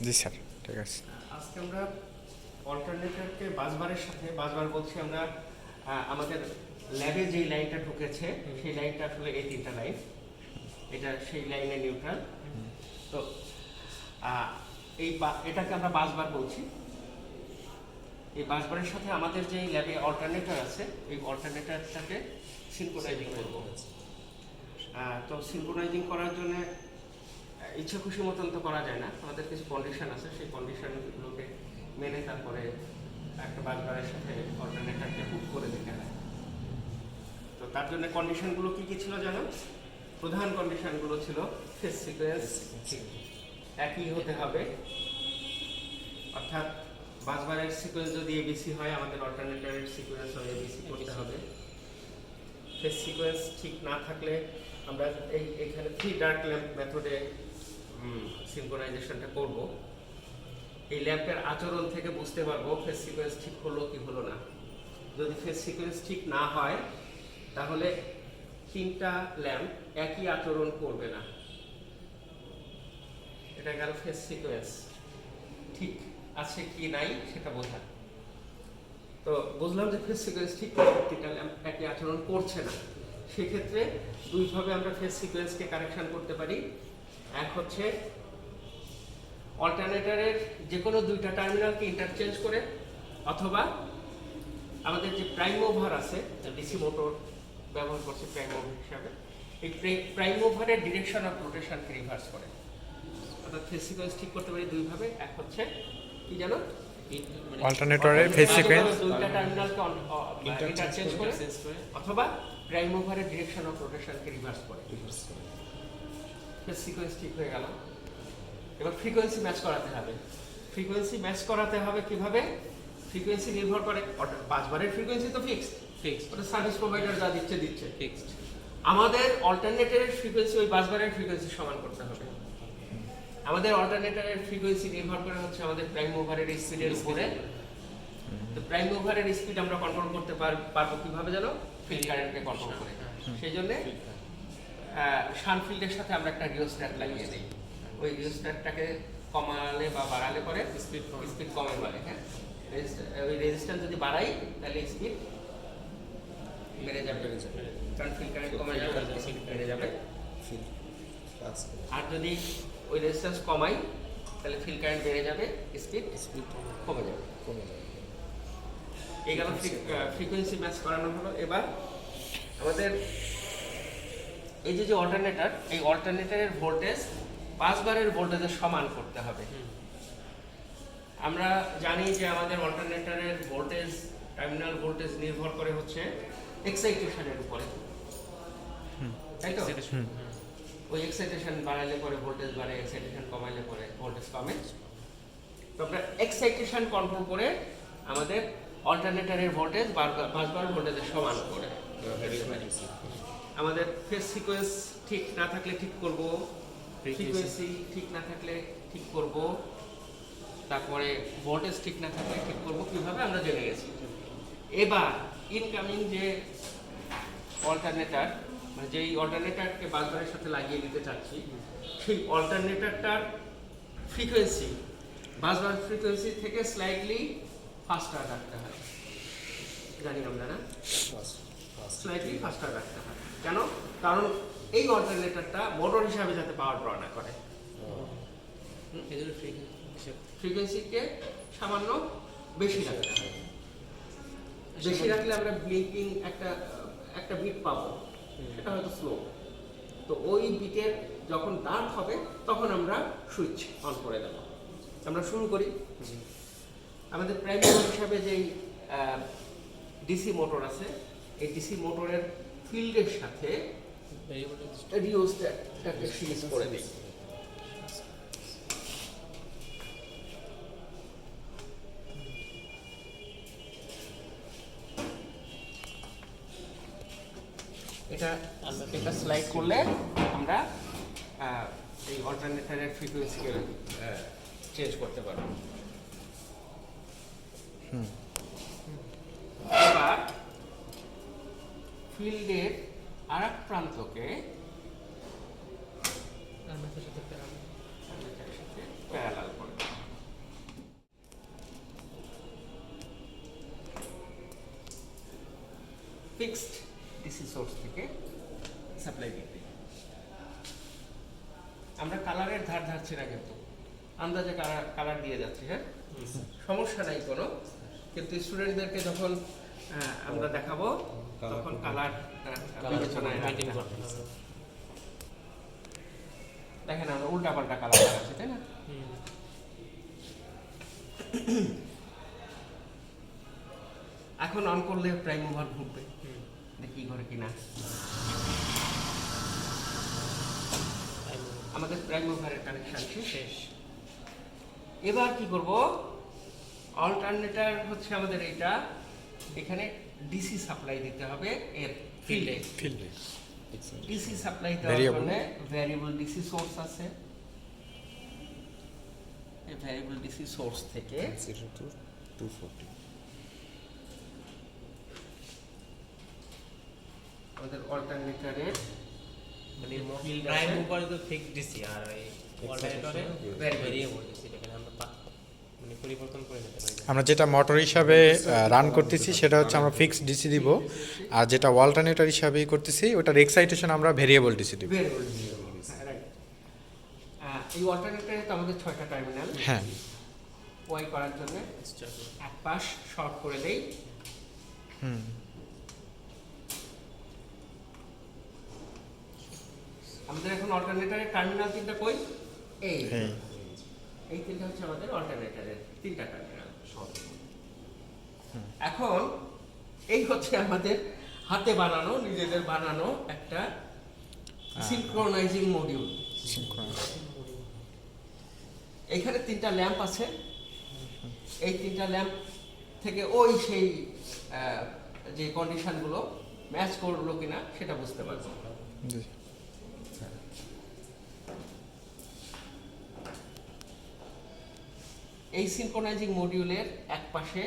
জি sir, ঠিক আছে। আজকে আমরা অল্টারনেটরকে বাসবারের সাথে, বাসবার বলছি আমরা আমাদের ল্যাবে যেই লাইনটা ঢুকেছে সেই লাইনটা আসলে এই তিনটা লাইন, এটা সেই লাইনে নিউট্রাল। তো এটাকে আমরা বাসবার বলছি। এই বাসবারের সাথে আমাদের যে ল্যাবে অল্টারনেটর আছে, এই অল্টারনেটরটাকে সিনক্রোনাইজিং করব। তো সিনক্রোনাইজিং করার জন্য ইচ্ছা খুশি মতন তো করা যায় না, আমাদের কিছু কন্ডিশন আছে, সেই কন্ডিশনগুলোকে মেনে তারপরে একটা বাসবারের সাথে অল্টারনেটরকে হুক করে দিতে হয়। তো তার জন্য কন্ডিশনগুলো কি কি ছিল জানো? প্রধান কন্ডিশনগুলো ছিল ফেজ সিকোয়েন্স একই হতে হবে, অর্থাৎ বাসবারের সিকোয়েন্স যদি এবিসি হয় আমাদের অল্টারনেটরের সিকোয়েন্সও এবিসি করতে হবে। ফেজ সিকোয়েন্স ঠিক না থাকলে আমরা এইখানে 3 ডার্ক ল্যাম্প মেথডে সিনক্রোনাইজেশনটা করব। এই ল্যাম্পের আচরণ থেকে বুঝতে পারবো ফেজ সিকোয়েন্স ঠিক হলো কি হলো না। যদি ফেজ সিকোয়েন্স ঠিক না হয় তাহলে 3টা ল্যাম্প একই আচরণ করবে না। এটা গেল ফেজ সিকোয়েন্স ঠিক আছে কি নাই সেটা বোঝা। তো বুঝলাম যে ফেজ সিকোয়েন্স ঠিক না, 3টা ল্যাম্প একই আচরণ করছে না। সেক্ষেত্রে দুইভাবে আমরা ফেজ সিকোয়েন্সকে কারেকশন করতে পারি। এক হচ্ছে অল্টারনেটরের যে কোনো 2টা টার্মিনালকে ইন্টারচেঞ্জ করে, অথবা আমাদের যে প্রাইম মুভার আছে, ডিসি মোটর ব্যবহার করছে প্রাইম মুভার হিসাবে, এই প্রাইম মুভারের ডিরেকশন অফ রোটেশনকে রিভার্স করে। অর্থাৎ ফেজ সিকোয়েন্স ঠিক করতে পারি দুইভাবে। এক হচ্ছে কি জানো, অল্টারনেটরের ফেজ সিকোয়েন্স 2টা টার্মিনালকে ইন্টারচেঞ্জ করে, অথবা প্রাইম মুভারের ডিরেকশন অফ রোটেশনকে রিভার্স করে। ফেজ সিকোয়েন্স ঠিক হয়ে গেল। এবার ফ্রিকোয়েন্সি ম্যাচ করাতে হবে। ফ্রিকোয়েন্সি ম্যাচ করাতে হবে কিভাবে? ফ্রিকোয়েন্সি নির্ভর করে, বাসবারের ফ্রিকোয়েন্সি তো ফিক্সড, ওটা সার্ভিস প্রোভাইডার যা দিচ্ছে ফিক্সড। আমাদের অল্টারনেটরের ফ্রিকোয়েন্সি ওই বাসবারের ফ্রিকোয়েন্সি সমান করতে হবে। আমাদের অল্টারনেটরের ফ্রিকোয়েন্সি নির্ভর করে হচ্ছে আমাদের প্রাইম মুভারের স্পিডের উপরে। তো প্রাইম মুভারের স্পিড আমরা কন্ট্রোল করতে পারবো কিভাবে জানো? ফিল্ড কারেন্টকে কন্ট্রোল করে। সেই জন্য শান্ট ফিল্ডের সাথে আমরা একটা রিওস্ট্যাট লাগিয়ে দিই। ওই রিওস্ট্যাটটাকে কমালে বা বাড়ালে পরে স্পিড কমে বাড়ে। হ্যাঁ, ওই রেজিস্ট্যান্স যদি বাড়াই তাহলে স্পিড বেড়ে যাবে, কারণ ফিল্ড কারেন্ট কমে যাবে, স্পিড বেড়ে যাবে। আর যদি ওই রেজিস্ট্যান্স কমাই তাহলে ফিল্ড কারেন্ট বেড়ে যাবে, স্পিড কমে যাবে। এই গেল ফ্রিকোয়েন্সি ম্যাচ করানো হলো। এবার আমাদের এই যে অল্টারনেটর, এই অল্টারনেটরের ভোল্টেজ বাসবারের ভোল্টেজের সমান করতে হবে। আমরা জানি যে আমাদের অল্টারনেটরের ভোল্টেজ, টার্মিনাল ভোল্টেজ নির্ভর করে হচ্ছে এক্সাইটেশনের উপরে, তাই তো? ওই এক্সাইটেশন বাড়াইলে পরে ভোল্টেজ বাড়ে, এক্সাইটেশন কমাইলে পরে ভোল্টেজ কমে। তো আমরা এক্সাইটেশন কন্ট্রোল করে আমাদের অল্টারনেটরের ভোল্টেজ বাসবার ভোল্টেজের সমান করে। আমাদের ফেজ সিকোয়েন্স ঠিক না থাকলে ঠিক করব, ফ্রিকোয়েন্সি ঠিক না থাকলে ঠিক করব, তারপরে ভোল্টেজ ঠিক না থাকলে ঠিক করব। কিভাবে আমরা জেনে গেছি। এবার ইনকামিং যে অল্টারনেটর, মানে যেই অল্টারনেটরকে বাসবারের সাথে লাগিয়ে দিতে চাচ্ছি, সেই অল্টারনেটরটার ফ্রিকোয়েন্সি বাসবার ফ্রিকোয়েন্সি থেকে স্লাইটলি ফাস্টার রাখতে হয়। জানি আমরা না, স্লাইটলি ফাস্টার রাখতে হয়। কেন? কারণ এই অল্টারনেটরটা মোটর হিসাবে যাতে পাওয়ার ড্র না করে, ফ্রিকোয়েন্সিকে সামান্য বেশি রাখতে হয়। বেশি রাখলে আমরা ব্লিঙ্কিং একটা বিট পাবো, সেটা হয়তো স্লো। তো ওই বিটের যখন ডার্ক হবে তখন আমরা সুইচ অন করে দেব। আমরা শুরু করি। আমাদের প্রাইমারি হিসাবে যেই ডিসি মোটর আছে, এই ডিসি মোটরের ফিল্ডের সাথে রিওস্ট্যাটটাকে সিরিজ করে দিই। এটা স্লাইড করলে আমরা এই অল্টারনেটরের ফ্রিকোয়েন্সিকে চেঞ্জ করতে পারবো। এবার ফিল্ডের আরেক প্রান্তকে প্যারালাল করে ফিক্সড ডিসি সোর্স থেকে সাপ্লাই দিতে। আমরা কালারের ধার ধারছি না, কিন্তু আন্দাজে কালার দিয়ে যাচ্ছি। হ্যাঁ, সমস্যা নাই কোনো, কিন্তু স্টুডেন্টদেরকে যখন আমরা দেখাবো তখন কালার বিবেচনায় রাখতে হবে। দেখেন আমরা উল্টাপাল্টা কালার লাগাচ্ছি, তাই না? এখন অন করলে প্রাইম মুভার ঘুরবে, দেখি ঘরে কিনা। আমাদের প্রাইম মুভারের কানেকশন শেষ। এবার কি করব, অল্টারনেটর হচ্ছে আমাদের এইটা, এখানে ডিসি সাপ্লাই দিতে হবে এর ফিল্ডে। ডিসি সাপ্লাই দেওয়ার জন্য ভ্যারিয়েবল ডিসি সোর্স আছে। এই ভ্যারিয়েবল ডিসি সোর্স থেকে 0 to 240 আমাদের অল্টারনেটরের মানে field প্রাইম আছে। মুভার তো ফিক্সড ডিসি, আর এই অল্টারনেটরে ভেরিয়েবল ডিসি, এখানে আমরা মানে পরিবর্তন করে নিতে পারি। আমরা যেটা মোটর হিসাবে রান করতেছি সেটা হচ্ছে আমরা ফিক্সড ডিসি দিব, আর যেটা অল্টারনেটর হিসাবে করতেছি ওটার এক্সাইটেশন আমরা ভেরিয়েবল ডিসি দিব। Variable DC, right. এই অল্টারনেটরে তো আমাদের 6টা টার্মিনাল। হ্যাঁ, ওয়াই করার জন্য এক পাশ শর্ট করে দেই। আমাদের এখন অল্টারনেটরের টার্মিনাল তিনটা কই? এই তিনটা হচ্ছে আমাদের অল্টারনেটরের তিনটা টার্মিনাল। এখন এই হচ্ছে আমাদের হাতে বানানো, নিজেদের বানানো একটা সিনক্রোনাইজিং মডিউল। এইখানে তিনটা ল্যাম্প আছে। এই তিনটা ল্যাম্প থেকে ওই সেই যে কন্ডিশনগুলো ম্যাচ করলো কিনা সেটা বুঝতে পারবো। এই সিনক্রোনাইজিং মডিউলের এক পাশে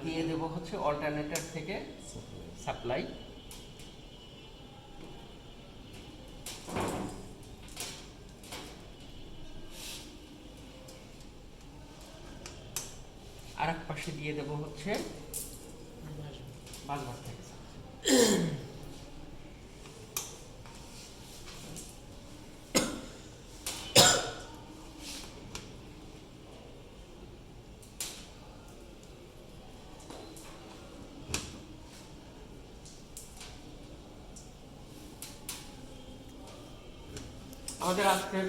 দিয়ে দেব হচ্ছে অল্টারনেটর থেকে সাপ্লাই। আর এক পাশে দিয়ে দেব হচ্ছে বাসবার থেকে। আমাদের আজকের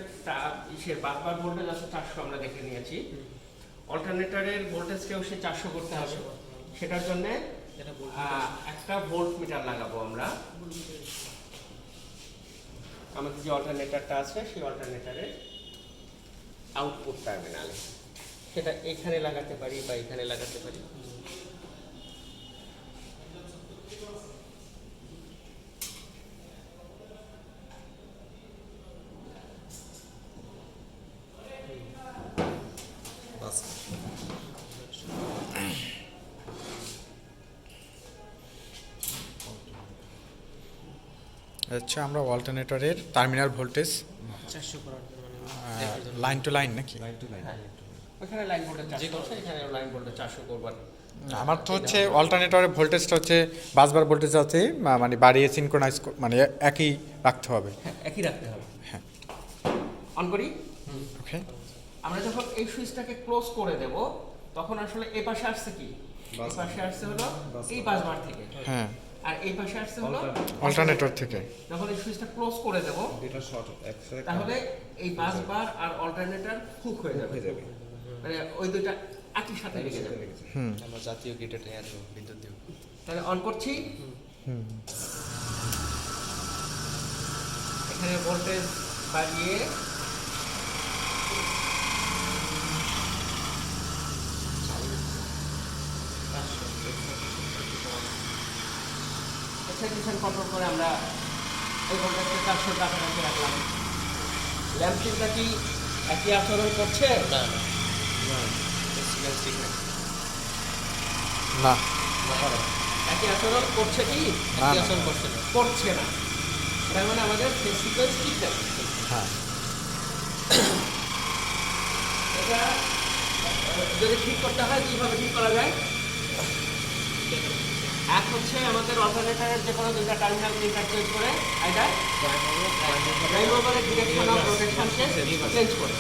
বাসবার ভোল্টেজ আছে 400, আমরা দেখে নিয়েছি। অল্টারনেটরের ভোল্টেজকেও সে 400 করতে হবে। সেটার জন্য একটা ভোল্ট মিটার লাগাবো আমরা। আমাদের যে অল্টারনেটরটা আছে সেই অল্টারনেটরের আউটপুট টার্মিনালে, সেটা এখানে লাগাতে পারি বা এখানে লাগাতে পারি। আচ্ছা, আমরা অল্টারনেটরের টার্মিনাল ভোল্টেজ 400 করার জন্য লাইন টু লাইন নাকি? ওখানে লাইন ভোল্টেজ 400 আছে, এখানে লাইন ভোল্টেজ 400 করবার। আমার তো হচ্ছে অল্টারনেটরের ভোল্টেজটা হচ্ছে বাসবার ভোল্টেজ আছে, মানে বাড়িয়ে সিনক্রোনাইজ মানে একই রাখতে হবে। হ্যাঁ, একই রাখতে হবে। হ্যাঁ, অন করি। ওকে। আমরা যখন এই সুইচটাকে ক্লোজ করে দেব তখন আসলে এই পাশে আসছে কি? এই পাশে আসছে হলো এই বাসবার থেকে, হ্যাঁ, আর এই পাশে আসছে হলো অল্টারনেটর থেকে। যখন এই সুইচটা ক্লোজ করে দেব এটা শর্ট একসাথে তাহলে এই বাসবার আর অল্টারনেটর হুক হয়ে যাবে, মানে ওই দুইটা একই সাথে লেগে যাবে। আমরা জাতীয় গ্রিডে আসবো বিদ্যুৎ দিব। তাহলে অন করছি। এখানে ভোল্টেজ বাড়িয়ে এক্সাইটেশন কন্ট্রোল করে আমরা এই ভোল্টেজকে 400 কাছাকাছি রাখলাম। ল্যাম্পটা কি একই আচরণ করছে? না না ঠিক না, না, একই আচরণ করছে কি? না, একই না। আচরণ করছে না। করছে না। তার মানে আমাদের ফেজ সিকোয়েন্স ঠিক আছে। হ্যাঁ, এটা যদি ঠিক করতে হয় কিভাবে ঠিক করা যায়? এক হচ্ছে আমাদের অল্টারনেটরের যে কোনো দুইটা টার্মিনাল ইন্টারচেঞ্জ করে এটা প্রাইম ওভারের ডিরেকশন অফ রোটেশনকে চেঞ্জ করে।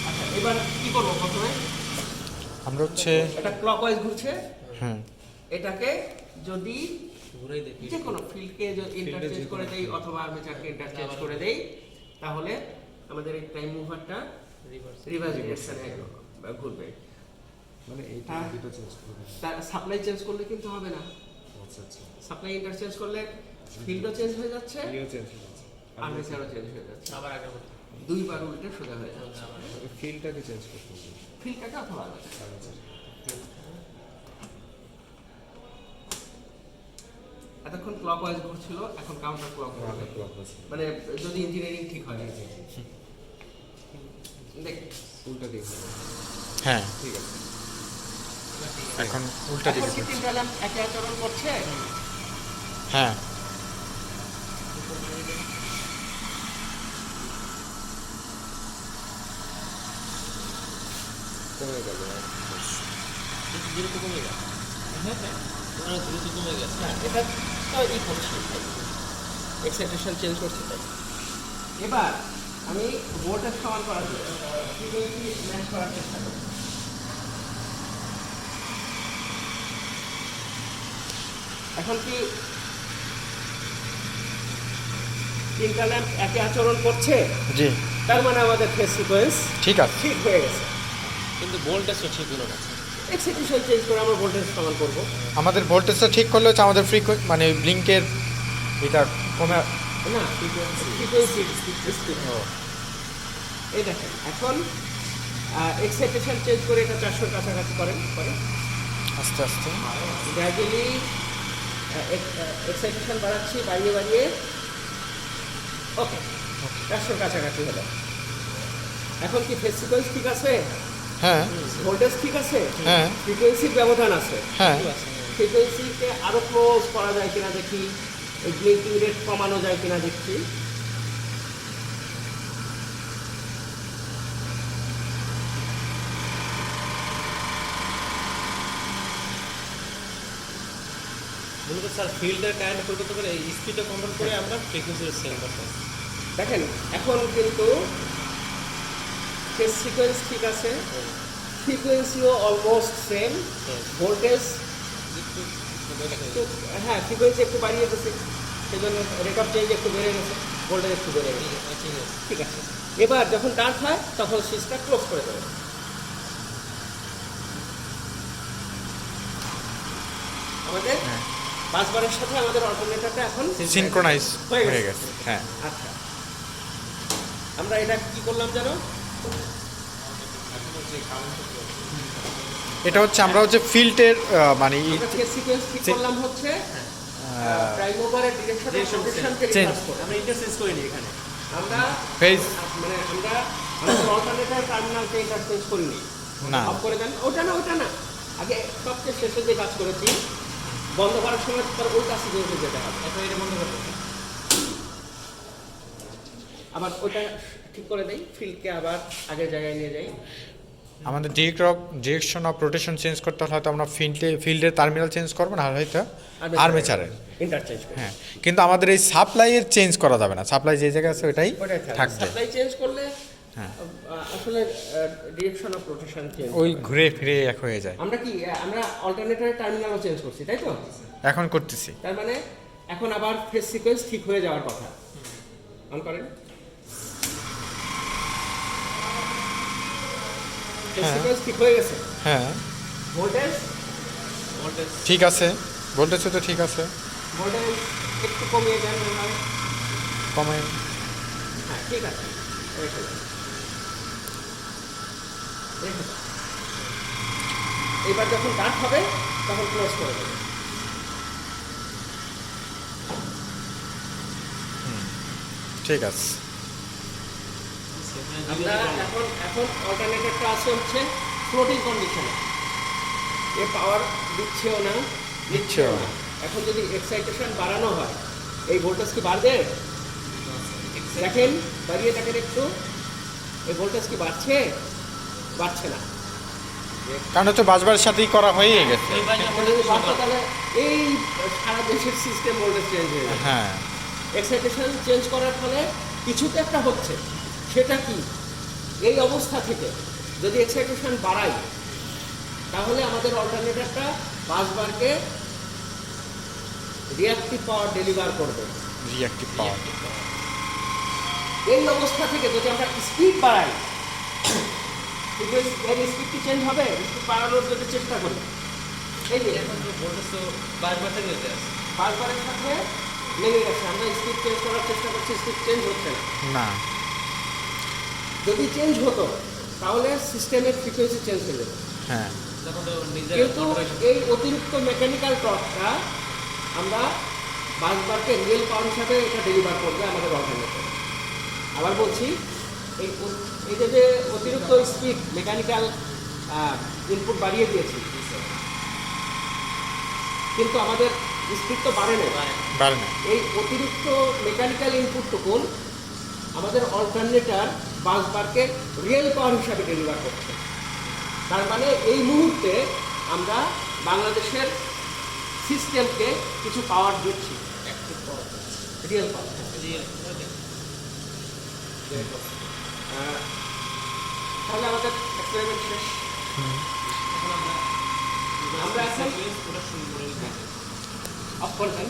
আচ্ছা এবার কি করবো প্রথমে? আমরা হচ্ছে এটা ক্লকওয়াইজ ঘুরছে, হুম এটাকে যদি ঘুরেই দেখি যে কোনো ফিল্ডকে ইন্টারচেঞ্জ করে দেই অথবা আর্মেচারকে ইন্টারচেঞ্জ করে দেই, তাহলে আমাদের এই প্রাইম মুভারটা রিভার্স রিভার্স ডিরেকশনে ঘুরবে। মানে এইটা হ্যাঁ। দুটো চেঞ্জ করবে। তার সাপ্লাই চেঞ্জ করলে কিন্তু হবে না, আচ্ছা আচ্ছা। সাপ্লাই ইন্টারচেঞ্জ করলে ফিল্ডও চেঞ্জ হয়ে যাচ্ছে, ইও চেঞ্জ হয়ে যাচ্ছে। আর্মেচারও চেঞ্জ হয়ে যাচ্ছে, আবার আগের মতো দুইবার উল্টে সোজা হয়ে যাচ্ছে। ফিল্ডটাকে চেঞ্জ করতে হবে। ফিল্ডটাকে অথবা আর্মেচার। আচ্ছা। এতক্ষণ ক্লকওয়াইজ ঘুরছিল, এখন কাউন্টার ক্লকওয়াইজ আমাদের ক্লক আছে। মানে যদি ইঞ্জিনিয়ারিং ঠিক হয়। দেখ উল্টা দিকে হবে। হ্যাঁ ঠিক আছে। এখন উল্টা দিকে এখন কি তিনটা ল্যাম্প একে আচরণ করছে? হ্যাঁ কমে গেল। দ্রুত কমে গেছে দ্রুত কমে গেছে হ্যাঁ, এটা তো ই করছি, এক্সাইটেশন চেঞ্জ করছি তাই। এবার আমি ভোল্টেজ সমান করার জন্য ফ্রিকোয়েন্সি ম্যাচ করার চেষ্টা করব। এখন কি তিনটা ল্যাম্প একে আচরণ করছে? জি তার মানে আমাদের ফেজ সিকোয়েন্স ঠিক আছে। ঠিক হয়ে গেছে। কিন্তু ভোল্টেজটা ঠিক হলো না এক্সাইটেশন চেঞ্জ করে আমরা ভোল্টেজ সমান করব। আমাদের ভোল্টেজটা ঠিক করলে হচ্ছে আমাদের মানে ব্লিঙ্কের এটা কমে না ফ্রিকোয়েন্সি স্পিড। এই দেখেন এখন এক্সাইটেশন চেঞ্জ করে এটা 400 কাছাকাছি করেন আস্তে আস্তে গ্র্যাজুয়ালি এক্সাইটেশন বাড়াচ্ছি, বাড়িয়ে বাড়িয়ে ওকে 400 কাছাকাছি হলো। এখন কি ফেজ সিকোয়েন্স ঠিক আছে, হ্যাঁ ভোল্টেজ ঠিক আছে, হ্যাঁ ফ্রিকোয়েন্সির ব্যবধান আছে, হ্যাঁ ফ্রিকোয়েন্সিকে আরো ক্লোজ করা যায় কিনা দেখি, এই ব্লিঙ্কিং রেট কমানো যায় কিনা দেখছি। মূলত স্যার ফিল্ডের কারেন্ট পরিবর্তন করে স্পিডটা কন্ট্রোল করে আমরা ফ্রিকোয়েন্সিটা সেট করতে দেখেন এখন কিন্তু ফেজ সিকোয়েন্স ঠিক আছে, ফ্রিকোয়েন্সিও অলমোস্ট সেম, ভোল্টেজ হ্যাঁ ফ্রিকোয়েন্সি একটু বাড়িয়ে গেছে, সেই জন্য রেট অফ চেঞ্জ একটু বেড়ে গেছে, ভোল্টেজ একটু বেড়ে গেছে। ঠিক আছে, এবার যখন ডার্ক হয় তখন সুইচটা ক্লোজ করে দেবে। আমাদের বাসবারের সাথে আমাদের অল্টারনেটরটা এখন সিনক্রোনাইজ হয়ে হয়ে গেছে। গেছে। হ্যাঁ আচ্ছা আমরা এটা কি করলাম জানো? এটা হচ্ছে আমরা হচ্ছে ফিল্ডের মানে আমরা ফেজ সিকোয়েন্স ঠিক করলাম হচ্ছে প্রাইম ওভারের ডিরেকশন রোটেশনকে চেঞ্জ। রিভার্স করে। আমরা ইন্টারচেঞ্জ করিনি এখানে আমরা ফেজ মানে আমরা আমাদের অল্টারনেটর টার্মিনালকে ইন্টারচেঞ্জ করিনি। না। অফ করে দেন, ওটা না আগে সবচেয়ে শেষে যে কাজ করেছি বন্ধ করার সময় তার ওইটা সিকোয়েন্সে যেতে হবে। এখন এটা বন্ধ করবো আবার ওটা ঠিক করে দেই, ফিল্ডকে আবার আগের জায়গায় নিয়ে যাই। আমাদের ডিরেকশন অফ রোটেশন চেঞ্জ করতে হলে হয়তো আমরা ফিল্ডের টার্মিনাল চেঞ্জ করবো না হয়তো আর্মেচারের। ইন্টারচেঞ্জ করি। হ্যাঁ কিন্তু আমাদের এই সাপ্লাইয়ের চেঞ্জ করা যাবে না, সাপ্লাই যে জায়গায় আছে ওইটাই ওটাই থাকবে। সাপ্লাই চেঞ্জ করলে হ্যাঁ। আসলে ডিরেকশন অফ রোটেশন চেঞ্জ ওই ঘুরে ফিরে এক হয়ে যায়। আমরা কি আমরা অল্টারনেটরের টার্মিনালও চেঞ্জ করছি তাই তো? এখন করতেছি। তার মানে এখন আবার ফেজ সিকোয়েন্স ঠিক হয়ে যাওয়ার কথা। অন করেন, ফেজ হ্যাঁ। সিকোয়েন্স ঠিক হয়ে গেছে। হ্যাঁ ভোল্টেজ ঠিক আছে, ভোল্টেজও তো ঠিক আছে, ভোল্টেজ একটু কমিয়ে দেন মনে হয়। কমে হ্যাঁ ঠিক আছে, রেখে দেন। এবার যখন ডার্ক হবে তখন ক্লোজ করে দেবেন। ঠিক আছে। আমরা এখন অল্টারনেটরটা আছে হচ্ছে ফ্লোটিং কন্ডিশনে, এ পাওয়ার দিচ্ছেও না নিচ্ছেও না। এখন যদি এক্সাইটেশন বাড়ানো হয় এই ভোল্টেজ কি বাড়বে? দেখেন বাড়িয়ে দেখেন একটু, এই ভোল্টেজ কি বাড়ছে? বাড়ছে না। কারণ হচ্ছে বাসবারের সাথেই করা হয়েই গেছে। ওই বাজে এটা যদি বাড়তো তাহলে এই সারা দেশের সিস্টেম ভোল্টেজ চেঞ্জ হয়ে যাবে। হ্যাঁ এক্সাইটেশন চেঞ্জ করার ফলে কিছু তো একটা হচ্ছে, সেটা কি? এই অবস্থা থেকে যদি এক্সাইটেশন বাড়াই তাহলে আমাদের অল্টারনেটরটা বাসবারকে রিঅ্যাক্টিভ পাওয়ার ডেলিভার করবে। রিঅ্যাক্টিভ পাওয়ার। এই অবস্থা থেকে যদি আমরা স্পিড বাড়াই, এর স্পিড কি চেঞ্জ হবে? স্পিড বাড়ানোর যদি চেষ্টা করি, এই যে এখন তো ভোল্টেজ তো বারবার নিতে আছে। বাসবারের সাথে লেগে গেছে, আমরা স্পিড চেঞ্জ করার চেষ্টা করছি, স্পিড চেঞ্জ হচ্ছে না। না যদি চেঞ্জ হতো তাহলে সিস্টেমের ফ্রিকোয়েন্সি চেঞ্জ হয়ে যেত। হ্যাঁ তখন তো নিজের কিন্তু এই অতিরিক্ত মেকানিক্যাল টর্কটা আমরা বাসবারকে রিয়েল পাওয়ার হিসাবে এটা ডেলিভার করবে আমাদের অল্টারনেটর। আবার বলছি, এই যে অতিরিক্ত স্পিড মেকানিক্যাল ইনপুট বাড়িয়ে দিয়েছি, কিন্তু আমাদের স্পিড তো বাড়ে না। বাড়ে না। এই অতিরিক্ত মেকানিক্যাল ইনপুটটুকুন আমাদের অল্টারনেটর বাসবারকে রিয়েল পাওয়ার হিসাবে ডেলিভার করছে। তার মানে এই মুহূর্তে আমরা বাংলাদেশের সিস্টেমকে কিছু পাওয়ার দিচ্ছি, রিয়েল পাওয়ার। তাহলে আমাদের এক্সপেরিমেন্ট শেষ। আমরা এখন পুরো শুরু করে অফ করে দেন।